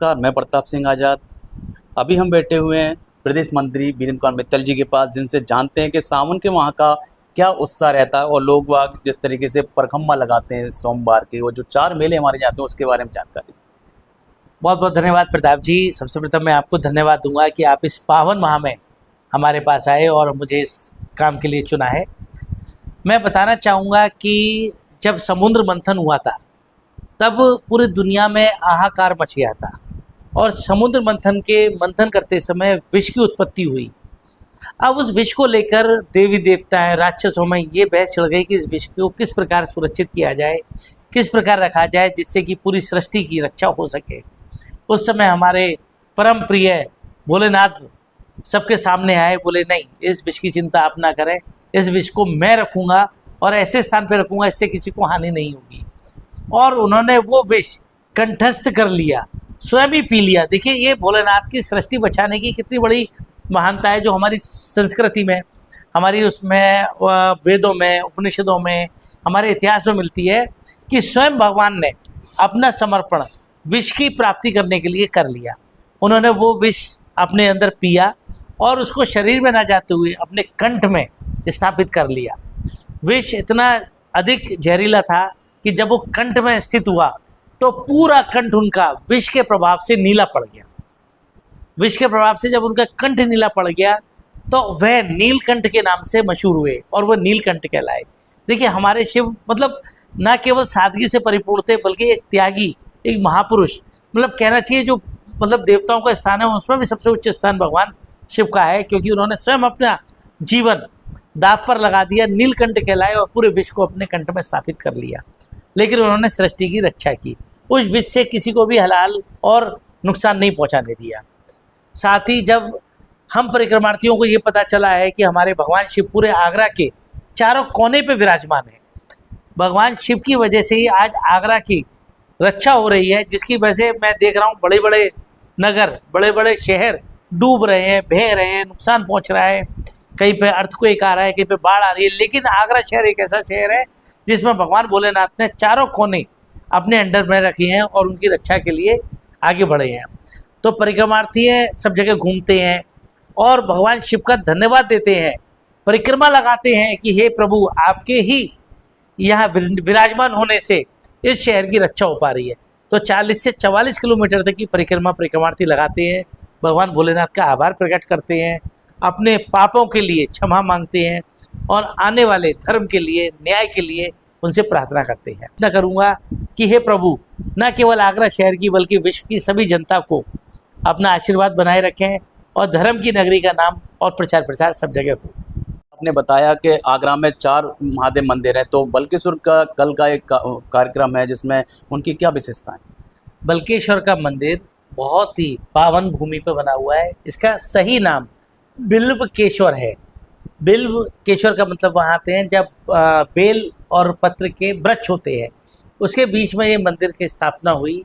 नमस्कार, मैं प्रताप सिंह आज़ाद। अभी हम बैठे हुए हैं प्रदेश मंत्री वीरेंद्र कुमार मित्तल जी के पास, जिनसे जानते हैं कि सावन के वहाँ का क्या उत्साह रहता है और लोग वाग जिस तरीके से परखम्मा लगाते हैं सोमवार के, वो जो 4 मेले हमारे यहाँ आते हैं उसके बारे में जानकारी। बहुत बहुत धन्यवाद प्रताप जी। सबसे प्रथम मैं आपको धन्यवाद दूंगा कि आप इस पावन माह में हमारे पास आए और मुझे इस काम के लिए चुना है। मैं बताना चाहूँगा कि जब समुद्र मंथन हुआ था तब पूरी दुनिया में हाहाकार मच गया था और समुद्र मंथन करते समय विष की उत्पत्ति हुई। अब उस विष को लेकर देवी देवताएं राक्षसों में ये बहस चल गई कि इस विष को किस प्रकार सुरक्षित किया जाए, किस प्रकार रखा जाए जिससे कि पूरी सृष्टि की रक्षा हो सके। उस समय हमारे परम प्रिय भोलेनाथ सबके सामने आए, बोले नहीं, इस विष की चिंता आप ना करें, इस विष को मैं रखूँगा और ऐसे स्थान पर रखूँगा इससे किसी को हानि नहीं होगी। और उन्होंने वो विष कंठस्थ कर लिया, स्वयं ही पी लिया। देखिए ये भोलेनाथ की सृष्टि बचाने की कितनी बड़ी महानता है जो हमारी संस्कृति में, हमारी उसमें वेदों में, उपनिषदों में, हमारे इतिहास में मिलती है कि स्वयं भगवान ने अपना समर्पण विष की प्राप्ति करने के लिए कर लिया। उन्होंने वो विष अपने अंदर पिया और उसको शरीर में ना जाते हुए अपने कंठ में स्थापित कर लिया। विष इतना अधिक जहरीला था कि जब वो कंठ में स्थित हुआ तो पूरा कंठ उनका विष के प्रभाव से नीला पड़ गया। विष के प्रभाव से जब उनका कंठ नीला पड़ गया तो वह नीलकंठ के नाम से मशहूर हुए और वह नीलकंठ कहलाए। देखिए हमारे शिव मतलब ना केवल सादगी से परिपूर्ण थे बल्कि एक त्यागी, एक महापुरुष, मतलब कहना चाहिए जो मतलब देवताओं का स्थान है उसमें भी सबसे उच्च स्थान भगवान शिव का है, क्योंकि उन्होंने स्वयं अपना जीवन दाव पर लगा दिया, नीलकंठ कहलाए और पूरे विष को अपने कंठ में स्थापित कर लिया। लेकिन उन्होंने सृष्टि की रक्षा की, उस विष से किसी को भी हलाल और नुकसान नहीं पहुंचाने दिया। साथ ही जब हम परिक्रमार्थियों को ये पता चला है कि हमारे भगवान शिव पूरे आगरा के चारों कोने पे विराजमान है, भगवान शिव की वजह से ही आज आगरा की रक्षा हो रही है, जिसकी वजह से मैं देख रहा हूँ बड़े बड़े नगर, बड़े बड़े शहर डूब रहे हैं, बह रहे हैं, नुकसान पहुँच रहा है, कहीं पे अर्थक्वेक आ रहा है, कहीं पे बाढ़ आ रही है। लेकिन आगरा शहर एक ऐसा शहर है जिसमें भगवान भोलेनाथ ने चारों कोने अपने अंडर में रखे हैं और उनकी रक्षा के लिए आगे बढ़े हैं। तो परिक्रमार्थी सब जगह घूमते हैं और भगवान शिव का धन्यवाद देते हैं, परिक्रमा लगाते हैं कि हे प्रभु आपके ही यहाँ विराजमान होने से इस शहर की रक्षा हो पा रही है। तो 40 से 44 किलोमीटर तक की परिक्रमार्थी लगाते हैं, भगवान भोलेनाथ का आभार प्रकट करते हैं, अपने पापों के लिए क्षमा मांगते हैं और आने वाले धर्म के लिए, न्याय के लिए उनसे प्रार्थना करते हैं। प्रार्थना करूँगा कि हे प्रभु न केवल आगरा शहर की बल्कि विश्व की सभी जनता को अपना आशीर्वाद बनाए रखें और धर्म की नगरी का नाम और प्रचार प्रसार सब जगह हो। आपने बताया कि आगरा में 4 महादेव मंदिर हैं, तो बल्केश्वर का कल का एक कार्यक्रम है जिसमें उनकी क्या विशेषता है? बल्केश्वर का मंदिर बहुत ही पावन भूमि पर बना हुआ है। इसका सही नाम बिल्वकेश्वर है। बिल्वकेश्वर का मतलब वहाँ आते हैं जब बेल और पत्र के वृक्ष होते हैं, उसके बीच में ये मंदिर की स्थापना हुई।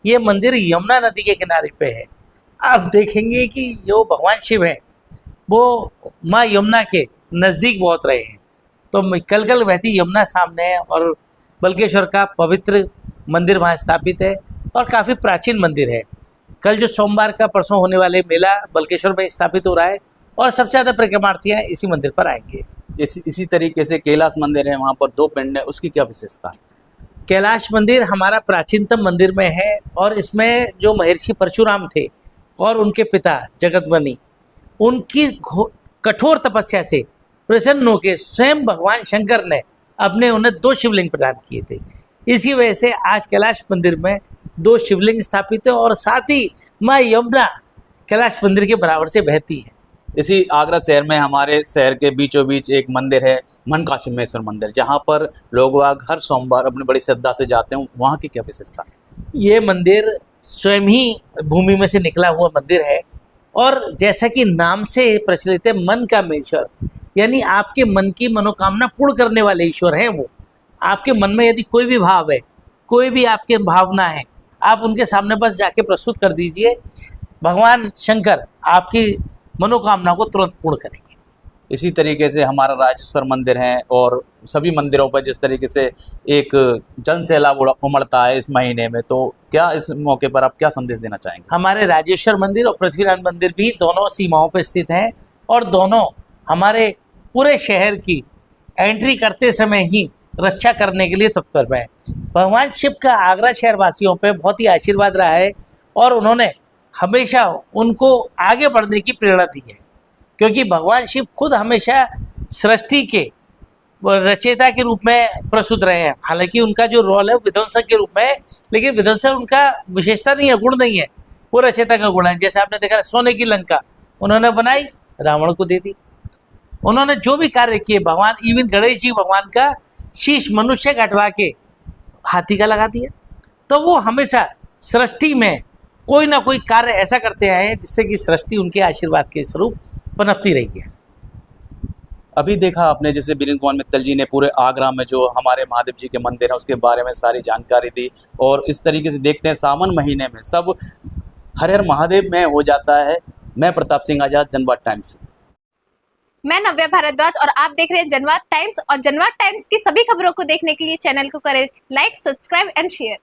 ये मंदिर यमुना नदी के किनारे पे है। आप देखेंगे कि जो भगवान शिव है वो माँ यमुना के नज़दीक बहुत रहे हैं, तो कल कल बहती यमुना सामने है और बल्केश्वर का पवित्र मंदिर वहाँ स्थापित है और काफ़ी प्राचीन मंदिर है। कल जो सोमवार का परसों होने वाले मेला बल्केश्वर में स्थापित हो रहा है और सबसे ज़्यादा परिक्रमार्थी इसी मंदिर पर आएंगे। इसी तरीके से कैलाश मंदिर है, वहाँ पर 2 पिंड है, उसकी क्या विशेषता है? कैलाश मंदिर हमारा प्राचीनतम मंदिर में है और इसमें जो महर्षि परशुराम थे और उनके पिता जगतवनी, उनकी कठोर तपस्या से प्रसन्न होकर स्वयं भगवान शंकर ने उन्हें 2 शिवलिंग प्रदान किए थे। इसी वजह से आज कैलाश मंदिर में 2 शिवलिंग स्थापित है और साथ ही माँ यमुना कैलाश मंदिर के बराबर से बहती है। इसी आगरा शहर में हमारे शहर के बीचों बीच एक मंदिर है, मनकाशिमेश्वर मंदिर, जहाँ पर लोग हर सोमवार अपनी बड़ी श्रद्धा से जाते हैं, वहाँ की क्या विशेषता है? ये मंदिर स्वयं ही भूमि में से निकला हुआ मंदिर है और जैसा कि नाम से प्रचलित है मन का ईश्वर, यानी आपके मन की मनोकामना पूर्ण करने वाले ईश्वर हैं। वो आपके मन में यदि कोई भी भाव है, कोई भी आपके भावना है, आप उनके सामने बस जाके प्रस्तुत कर दीजिए, भगवान शंकर आपकी मनोकामना को तुरंत पूर्ण करेंगे। इसी तरीके से हमारा राजेश्वर मंदिर है और सभी मंदिरों पर जिस तरीके से एक जन सैलाब उमड़ता है इस महीने में, तो क्या इस मौके पर आप क्या संदेश देना चाहेंगे? हमारे राजेश्वर मंदिर और पृथ्वीनारायण मंदिर भी दोनों सीमाओं पर स्थित हैं और दोनों हमारे पूरे शहर की एंट्री करते समय ही रक्षा करने के लिए तत्पर हैं। भगवान शिव का आगरा शहर वासियों पे बहुत ही आशीर्वाद रहा है और उन्होंने हमेशा उनको आगे बढ़ने की प्रेरणा दी है, क्योंकि भगवान शिव खुद हमेशा सृष्टि के रचयिता के रूप में प्रस्तुत रहे हैं। हालांकि उनका जो रोल है विध्वंसक के रूप में है, लेकिन विध्वंसक उनका विशेषता नहीं है, गुण नहीं है, वो रचयिता का गुण है। जैसे आपने देखा सोने की लंका उन्होंने बनाई, रावण को दे दी। उन्होंने जो भी कार्य किए, भगवान इवन गणेश जी भगवान का शीश मनुष्य का हटवा के हाथी का लगा दिया। तो वो हमेशा सृष्टि में कोई ना कोई कार्य ऐसा करते आए हैं जिससे कि सृष्टि उनके आशीर्वाद के स्वरूप पनपती रही है। अभी देखा आपने जैसे वीरेंद्र कुमार मित्तल जी ने पूरे आगरा में जो हमारे महादेव जी के मंदिर है उसके बारे में सारी जानकारी दी, और इस तरीके से देखते हैं सावन महीने में सब हर हर महादेव में हो जाता है। मैं प्रताप सिंह आजाद, जनवाद टाइम्स। मैं नव्या भारद्वाज और आप देख रहे हैं जनवाद टाइम्स। और जनवाद टाइम्स की सभी खबरों को देखने के लिए चैनल को करें लाइक, सब्सक्राइब एंड शेयर।